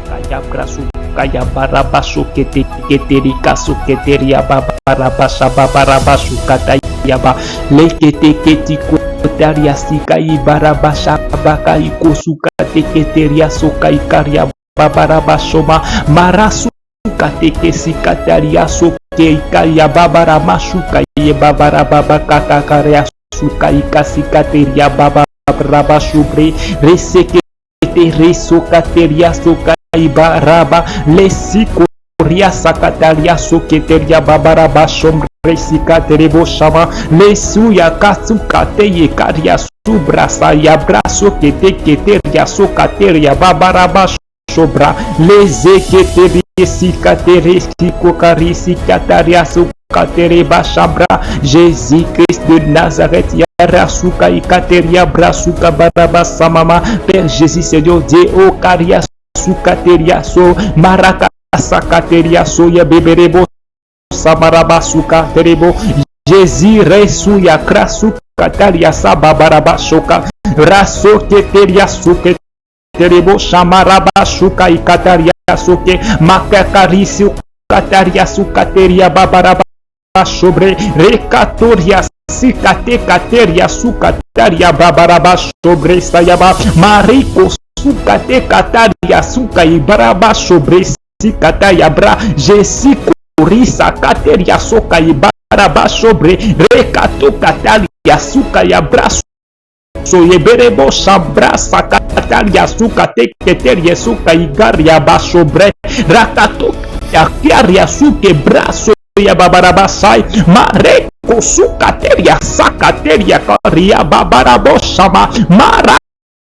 Kaya brasu kaya barabasu keteri kasu keteria babarabasa babarabasu kataya ba lekete ketiko daria sikai barabasa bakai kosuka teketeria sokai karya babarabasoma marasu kateke sikataria sokai kaya babaramasuka ye babarababa karya sukai kasikateria babarabasubre reseke resokateria sokai baraba lesiko ria sakataria soketeria babaraba sombre sikaterebo shama lesuya kasukate ye karia subrasa ya braso keteria sokateria babaraba sobra lezeketeria sikatere sikokari sikataria sokatereba shabra Jésus Christ de Nazareth Rasuka ikateria brasuka baraba samama Père Jésus Seigneur Dieu o karia sukateria so maraka sakateria so ya beberebo samaraba suka terebo Jésus resu ya krasuka taria sababaraba soka raso keteria suke terebo shamaraba suka ikataria soke makakarisi kataria sukateria babaraba sobre rekatoria sikate kateria sukataria babaraba sobre sayaba mariko sukate kataria suka ibaraba sobre sikataya bra jesiko risa kateria soka ibaraba sobre rekato kataria suka ya bra so yeberebo shabra sakataria suka teketeria suka igaria ba sobre rakato kateria suke braso ya babaraba sai mare kosukateria sakateria karia babarabo shama mara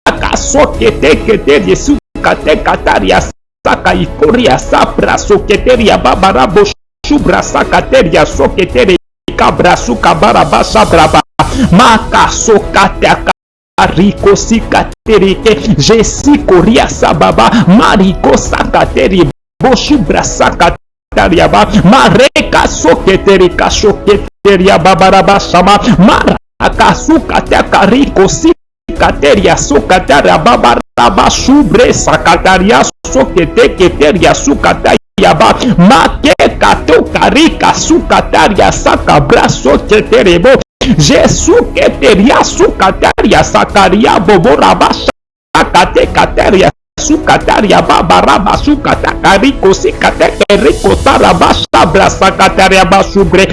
kasoketeketeria sukatekateria saka ikoria sapra soketeria babarabo shubra sakateria soketeria kabra sukabaraba sabraba maka sokateaka Riko sikaterike jesikoria sababa mariko sakateri boshubra sakataria ba mareka soketerika soketeria babaraba sama maraka sukateka riko sikateria sokataria babaraba shubre sakataria soketeketeria sukataria ba makeka tokarika sukataria sakabra soketerebo Jésus keteria sukataria sakaria boboraba sakate kateria sukataria babaraba sukatariko sikateriko taraba sabra sakataria basubre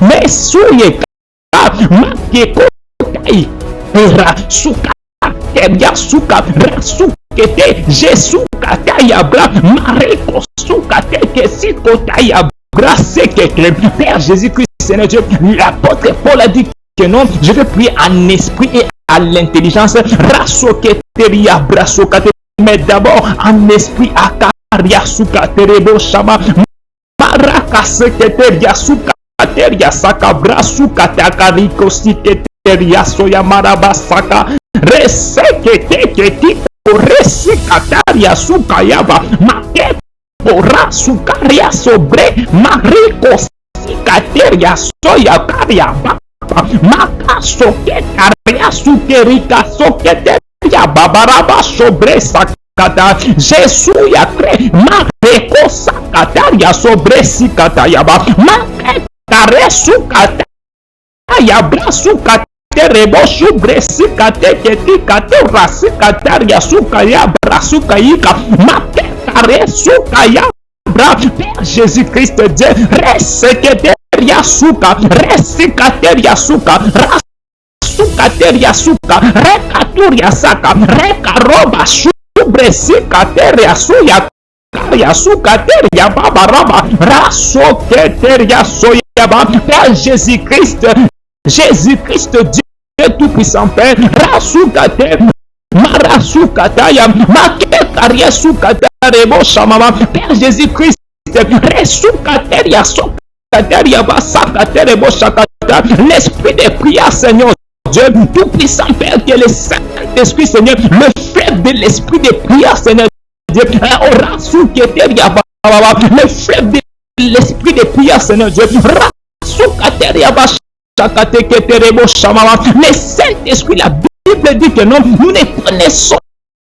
mesuye makeko tai ra sukateria sukabra sukete Jésus kataya bra mareko sukateke sikotaya bra sekete Père Jésus-Christ Seigneur Dieu, l'apôtre Paul a dit que non, je vais prier en esprit et à l'intelligence. Rasoketeria brasokate, mais d'abord en esprit akaria sukaterebo shama maraka seketeria sukateria saka brasukatekariko siketeria soya maraba saka resekete resikataria sukayaba make pora sukaria sobre mariko kateria soya karia maka soketaria sukerika soketeria babaraba sobre sakata Jésus ya kre mareko sakataria sobre sikataya ba make kare sukata ya brasuka terebo sobre sikate ketika rasikataria sukaya brasuka yika make kare sukaya Père Jésus-Christ Dieu reseketeria suka resikateria suka rasukateria suka rekaturia saka rekaroba subre sikateria suya karia sukateria babaraba rasoketeria soya ba Père Jésus-Christ Dieu tout-puissant Père rasukateria marasukataya makekaria sukatarebo shamama Père Jésus-Christ resukateria sokateria basakaterebo shakata l'esprit de prière Seigneur Dieu tout-puissant Père que le Saint-Esprit Seigneur le fleuve de l'esprit de prière Seigneur Dieu rasukateria le fleuve de l'esprit de prière Seigneur Dieu rasukateria basakatekerebo shamama le Saint-Esprit la Bible dit que non, nous ne connaissons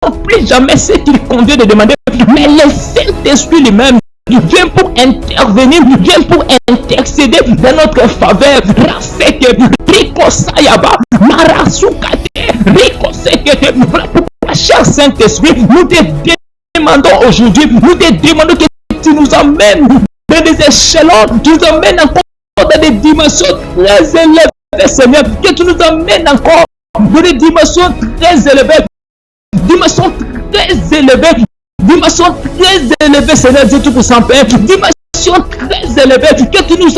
plus jamais ce qu'il convient de demander, mais le Saint-Esprit lui-même vient pour intervenir, vient pour intercéder dans notre faveur. Rafeke, Rico Sayaba, Marasukate, Rico Sekete. Voilà pourquoi, cher Saint-Esprit, nous te demandons aujourd'hui, nous te demandons que tu nous emmènes dans des échelons, tu nous emmènes encore dans des dimensions très élevées, Seigneur, que tu nous emmènes encore dans des dimensions très élevées, dimensions très élevées, dimension très élevée, Seigneur Dieu Tout-Puissant, Père, dimension très élevée, que tu nous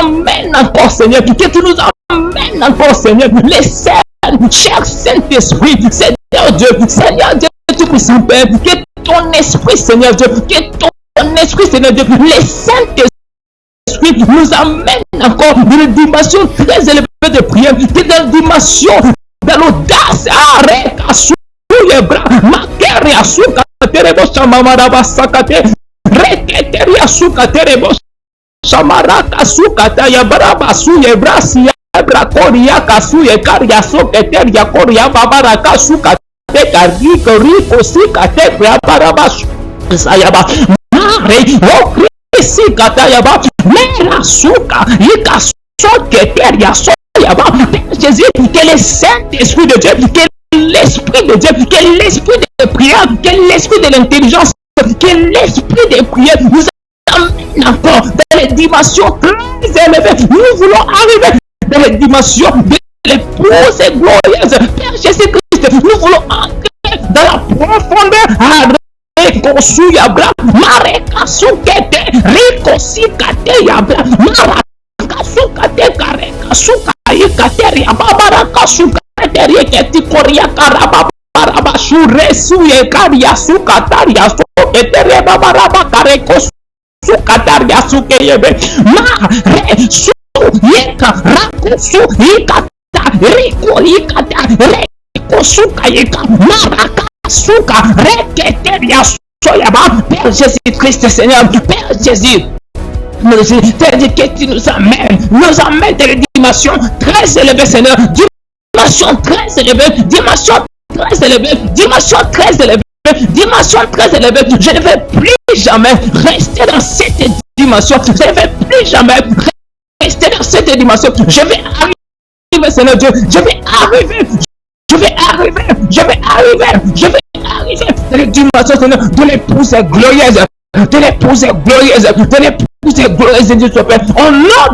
emmènes encore, Seigneur, que tu nous emmènes encore, Seigneur, les saints, cher Saint-Esprit, Seigneur Dieu Tout-Puissant, Père, que ton esprit, Seigneur Dieu, que ton esprit, Seigneur Dieu, les Saint-Esprit nous amène encore dans une dimension très élevée de prière, que dans une dimension, dans l'audace, arrête, les bras, makere asuka terebo shamaraba sakate, reketeri asuka terebo shamaraka sukata ya baraba suye brasi ya brakoria kasuye karia soketeri ya koria babaraka suka te kariko riko sikate ya baraba sayaba mare okrisi kata ya ba mera suka ikasoketeri ya soyaba. Jésus, que le Saint-Esprit de Dieu, que l'Esprit de Dieu, que l'Esprit de prière, que l'Esprit de l'intelligence, que l'Esprit de prière nous amène encore dans les dimensions très élevées. Nous voulons arriver dans les dimensions de l'épouse glorieuse, Père Jésus-Christ. Nous voulons entrer dans la profondeur. Rekosu yabra, marekasu kete, rekosi kate yabra, marakasu kate karekasu kate yababarakasu kate keti koria karaba baraba shuresu ye karia su kataria su kete babaraba karekosu kataria su keyebe ma resu yeka rakosu yikata riko yikata rekosu kayeka maraka suka reketeria soyaba. Père Jésus-Christ, Seigneur, Père Jésus, que tu nous amènes dans les dimensions très élevées, Seigneur, dimension très élevée, dimension très élevée, dimension très élevée, dimension très élevée. Je ne vais plus jamais rester dans cette dimension, je ne vais plus jamais rester dans cette dimension. Je vais arriver, Seigneur Dieu, je vais arriver dans les dimensions, Seigneur, de l'épouse glorieuse, de l'épouse glorieuse, de l'épouse glorieuse de Dieu, Père. Au nom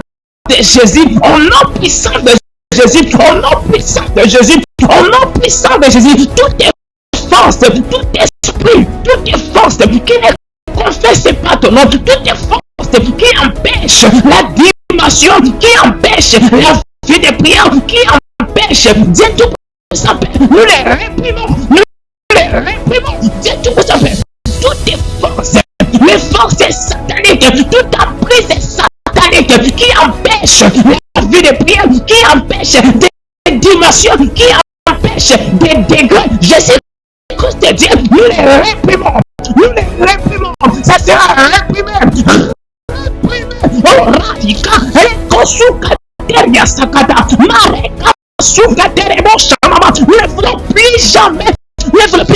de Jésus, au nom puissant de Jésus, au nom puissant de Jésus, au nom puissant de Jésus, toutes les forces, tout esprit, toutes les forces qui ne confessent pas ton nom, toutes les forces qui empêchent la dimension, qui empêchent la vie de prière, qui empêchent Dieu Tout-Puissant, nous les réprimons, Dieu Tout-Puissant, toutes les forces sataniques, toute emprise satanique qui empêche la vie de prière, qui empêche des dimensions, qui empêche des degrés. Jésus-Christ de Dieu, nous les réprimons, ça sera réprimé. Oh, Radika, Rekosuka, Teria Sakata, Mareka, Suka, Terebo, Shamama, nous ne voulons plus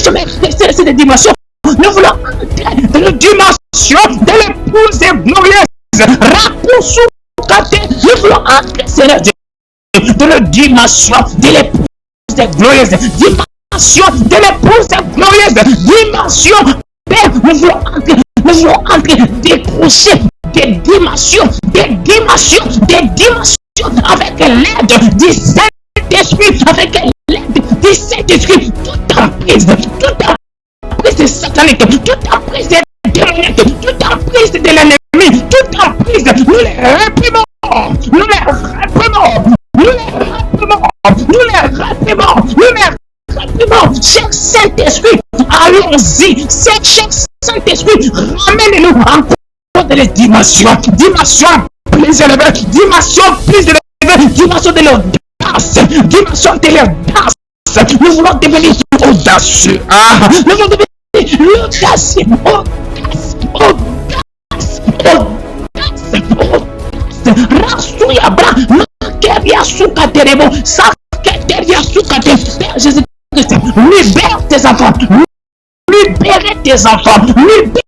jamais rester dans cette dimension. Nous voulons entrer dans la dimension de l'épouse glorieuse. Rakusukate, nous voulons entrer, Seigneur Dieu, dans la dimension de l'épouse glorieuse. Dimension de l'épouse glorieuse. Dimension, Père, nous voulons entrer, décrocher des dimensions, avec l'aide du Saint-Esprit, avec l'aide du Saint-Esprit, toute emprise satanique, toute emprise démoniaque, toute emprise de l'ennemi, toute emprise, nous les réprimons, cher Saint-Esprit, allons-y, cher Saint-Esprit, ramène-nous encore dans les dimensions plus élevées, dimension de l'audace, nous voulons devenir audacieux, nous voulons devenir audacieux, Rasuyabra, Makeria Sukaterebo, Saketeria Sukate, Père Jésus-Christ, libère tes enfants, tes enfants, libère